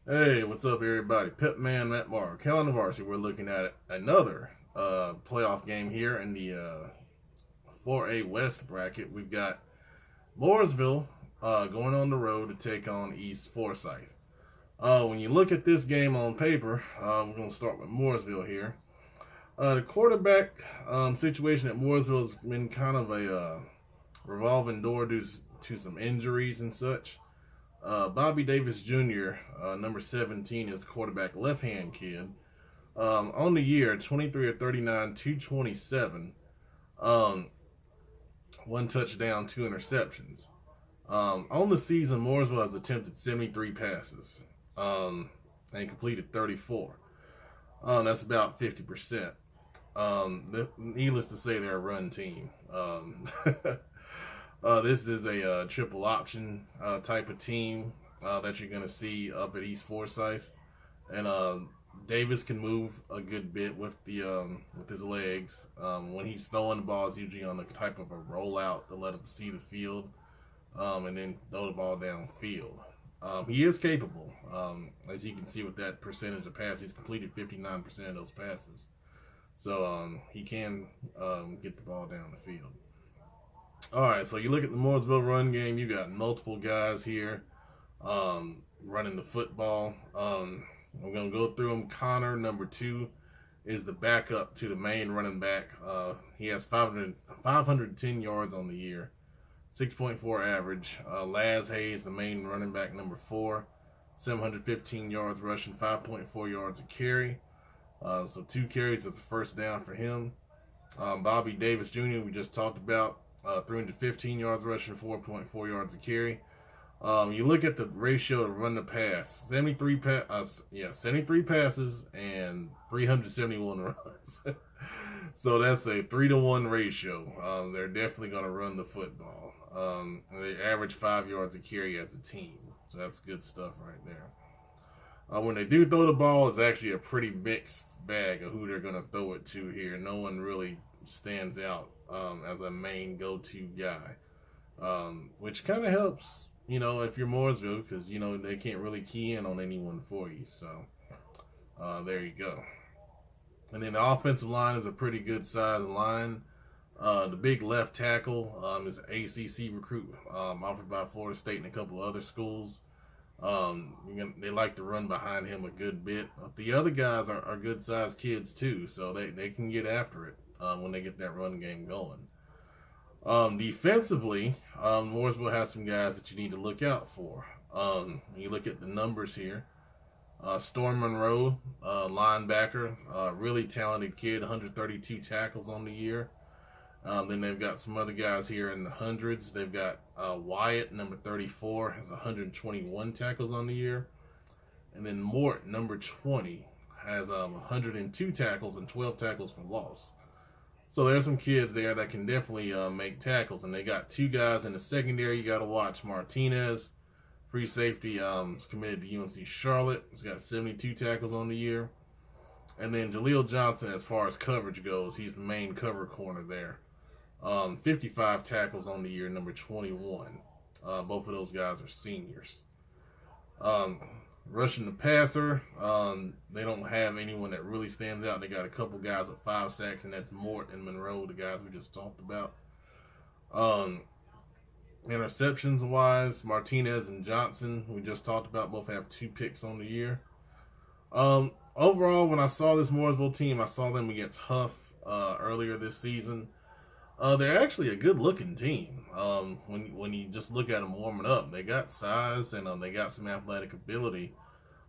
Hey, what's up, everybody? Pitman Matt Mark, Hell on the Varsity. We're looking at another playoff game here in the 4A West bracket. We've got Mooresville going on the road to take on East Forsyth. When you look at this game on paper, we're going to start with Mooresville here. The quarterback situation at Mooresville has been kind of a revolving door due to some injuries and such. Bobby Davis Jr., number 17, is the quarterback left hand kid. On the year, 23 or 39, 227, um, one touchdown, two interceptions. On the season, Mooresville has attempted 73 passes and completed 34. That's about 50%. Needless to say, they're a run team. This is a triple option type of team that you're going to see up at East Forsyth, and Davis can move a good bit with his legs. When he's throwing the ball, it's usually on the type of a rollout to let him see the field, and then throw the ball downfield. He is capable, as you can see with that percentage of passes. He's completed 59% of those passes, so he can get the ball down the field. All right, so you look at the Mooresville run game. You got multiple guys here running the football. I'm going to go through them. Connor, number 2, is the backup to the main running back. He has 510 yards on the year, 6.4 average. Laz Hayes, the main running back, number 4, 715 yards rushing, 5.4 yards a carry. So 2 carries, that's a first down for him. Bobby Davis Jr., we just talked about. 315 yards rushing, 4.4 yards a carry. You look at the ratio to run the pass, 73 passes and 371 runs. So that's a 3-to-1 ratio. They're definitely going to run the football. They average 5 yards a carry as a team. So that's good stuff right there. When they do throw the ball, it's actually a pretty mixed bag of who they're going to throw it to here. No one really stands out as a main go-to guy, which kind of helps, if you're Mooresville, because, they can't really key in on anyone for you. So there you go. And then the offensive line is a pretty good size line. The big left tackle is an ACC recruit offered by Florida State and a couple of other schools. They like to run behind him a good bit. The other guys are good sized kids too, so they can get after it when they get that run game going. Defensively, Mooresville has some guys that you need to look out for. You look at the numbers here. Storm Monroe, linebacker, really talented kid, 132 tackles on the year. Then they've got some other guys here in the hundreds. They've got Wyatt, number 34, has 121 tackles on the year. And then Mort, number 20, has 102 tackles and 12 tackles for loss. So there's some kids there that can definitely make tackles. And they got 2 guys in the secondary you got to watch. Martinez, free safety, is committed to UNC Charlotte. He's got 72 tackles on the year. And then Jaleel Johnson, as far as coverage goes, he's the main cover corner there. 55 tackles on the year, number 21. Both of those guys are seniors. Rushing the passer, they don't have anyone that really stands out. They got a couple guys with 5 sacks, and that's Mort and Monroe, the guys we just talked about. Interceptions wise, Martinez and Johnson, we just talked about, both have 2 picks on the year. Overall, when I saw this Mooresville team, I saw them against Huff earlier this season. They're actually a good-looking team. When you just look at them warming up, they got size and they got some athletic ability.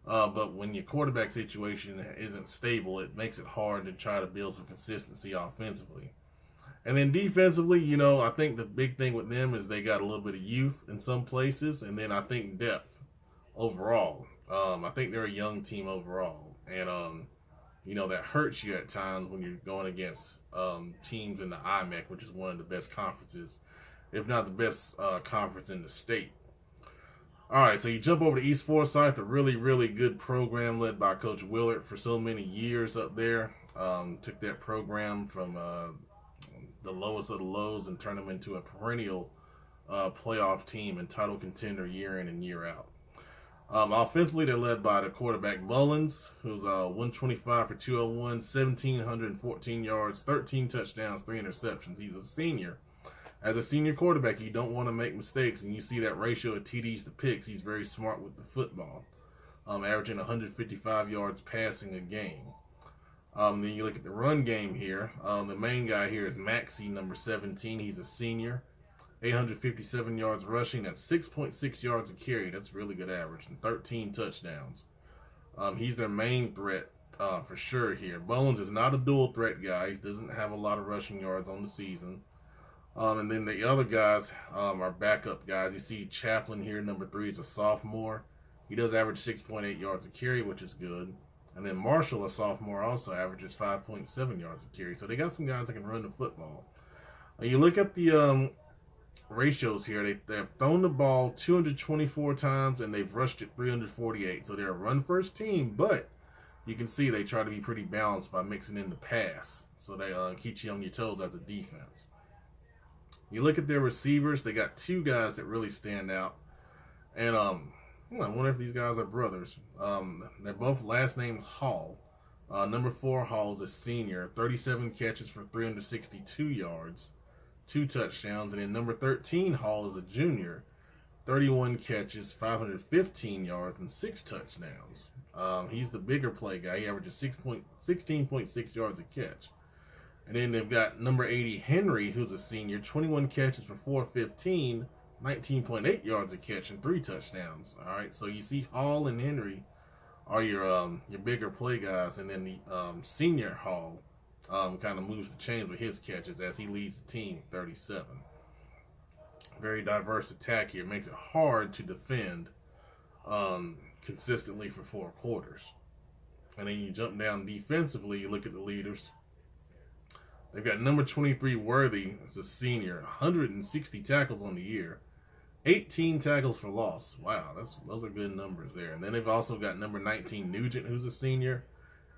But when your quarterback situation isn't stable, it makes it hard to try to build some consistency offensively. And then defensively, I think the big thing with them is they got a little bit of youth in some places, and then I think depth overall. I think they're a young team overall, and that hurts you at times when you're going against teams in the IMEC, which is one of the best conferences, if not the best conference in the state. All right, so you jump over to East Forsyth, a really, really good program led by Coach Willard for so many years up there. Took that program from the lowest of the lows and turned them into a perennial playoff team and title contender year in and year out. Offensively, they're led by the quarterback Mullins, who's 125 for 201, 1,714 yards, 13 touchdowns, 3 interceptions. He's a senior. As a senior quarterback, you don't want to make mistakes, and you see that ratio of TDs to picks. He's very smart with the football, averaging 155 yards passing a game. Then you look at the run game here. The main guy here is Maxey, number 17. He's a senior. 857 yards rushing. That's 6.6 yards a carry. That's really good average. And 13 touchdowns. He's their main threat for sure here. Mullins is not a dual threat guy. He doesn't have a lot of rushing yards on the season. And then the other guys are backup guys. You see Chaplin here, number 3, is a sophomore. He does average 6.8 yards a carry, which is good. And then Marshall, a sophomore, also averages 5.7 yards a carry. So they got some guys that can run the football. You look at the ratios here. They've thrown the ball 224 times and they've rushed it 348. So they're a run-first team, but you can see they try to be pretty balanced by mixing in the pass. So they keep you on your toes as a defense. You look at their receivers. They got 2 guys that really stand out. And I wonder if these guys are brothers. They're both last names Hall. Number 4, Hall is a senior. 37 catches for 362 yards. 2 touchdowns. And then number 13, Hall, is a junior. 31 catches, 515 yards, and 6 touchdowns. He's the bigger play guy. He averages 16.6 yards a catch. And then they've got number 80, Henry, who's a senior. 21 catches for 415, 19.8 yards a catch, and 3 touchdowns. All right, so you see Hall and Henry are your bigger play guys. And then the senior Hall kind of moves the chains with his catches as he leads the team 37. Very diverse attack here. Makes it hard to defend consistently for 4 quarters. And then you jump down defensively, you look at the leaders. They've got number 23, Worthy, as a senior. 160 tackles on the year. 18 tackles for loss. Wow, those are good numbers there. And then they've also got number 19, Nugent, who's a senior.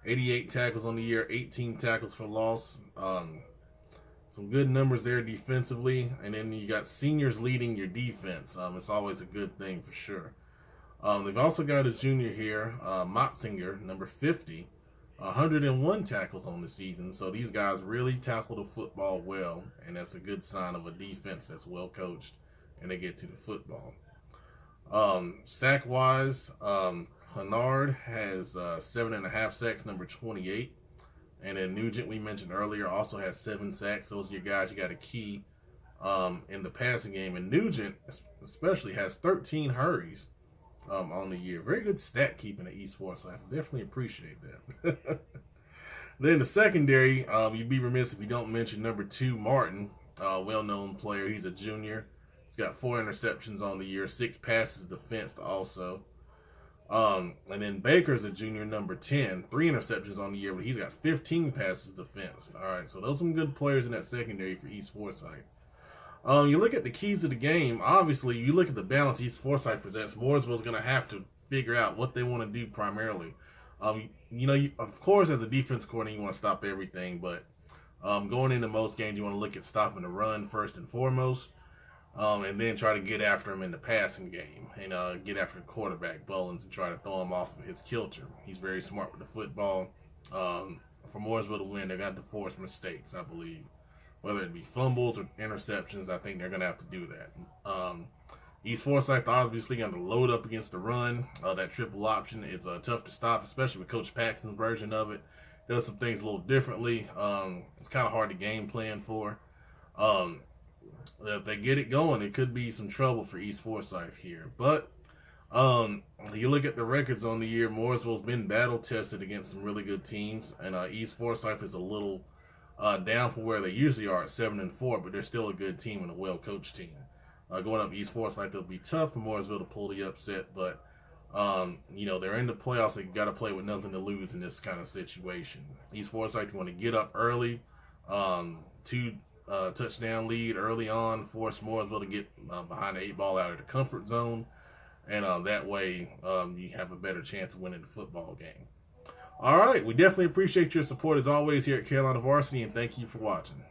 88 tackles on the year, 18 tackles for loss. Some good numbers there defensively. And then you got seniors leading your defense. It's always a good thing for sure. They've also got a junior here, Motzinger, number 50. 101 tackles on the season. So these guys really tackle the football well. And that's a good sign of a defense that's well coached and they get to the football. Sack-wise, Clenard has 7.5 sacks, number 28. And then Nugent, we mentioned earlier, also has 7 sacks. Those are your guys you got to key in the passing game. And Nugent especially has 13 hurries on the year. Very good stat keeping at East Forsyth. Definitely appreciate that. Then the secondary, you'd be remiss if you don't mention number 2, Martin, well-known player. He's a junior. He's got 4 interceptions on the year, 6 passes defensed also. And then Baker's a junior, number 10, 3 interceptions on the year, but he's got 15 passes defensed. All right, so those are some good players in that secondary for East Forsyth. You look at the keys of the game. Obviously, you look at the balance East Forsyth presents. Mooresville's going to have to figure out what they want to do primarily. Of course, as a defense coordinator, you want to stop everything, but going into most games, you want to look at stopping the run first and foremost. And then try to get after him in the passing game and get after the quarterback, Mullins, and try to throw him off of his kilter. He's very smart with the football. For Mooresville to win, they're going to have to force mistakes, I believe. Whether it be fumbles or interceptions, I think they're going to have to do that. East Forsyth obviously going to load up against the run. That triple option is tough to stop, especially with Coach Paxton's version of it. Does some things a little differently. It's kind of hard to game plan for. If they get it going, it could be some trouble for East Forsyth here. But you look at the records on the year, Mooresville's been battle-tested against some really good teams. And East Forsyth is a little down from where they usually are at 7-4, but they're still a good team and a well-coached team. Going up East Forsyth, it'll be tough for Mooresville to pull the upset. But, they're in the playoffs. They've got to play with nothing to lose in this kind of situation. East Forsyth, you want to get up early. 2 touchdown lead early on, force Mooresville to get behind the 8 ball out of the comfort zone, and that way you have a better chance of winning the football game. All right, we definitely appreciate your support as always here at Carolina Varsity, and thank you for watching.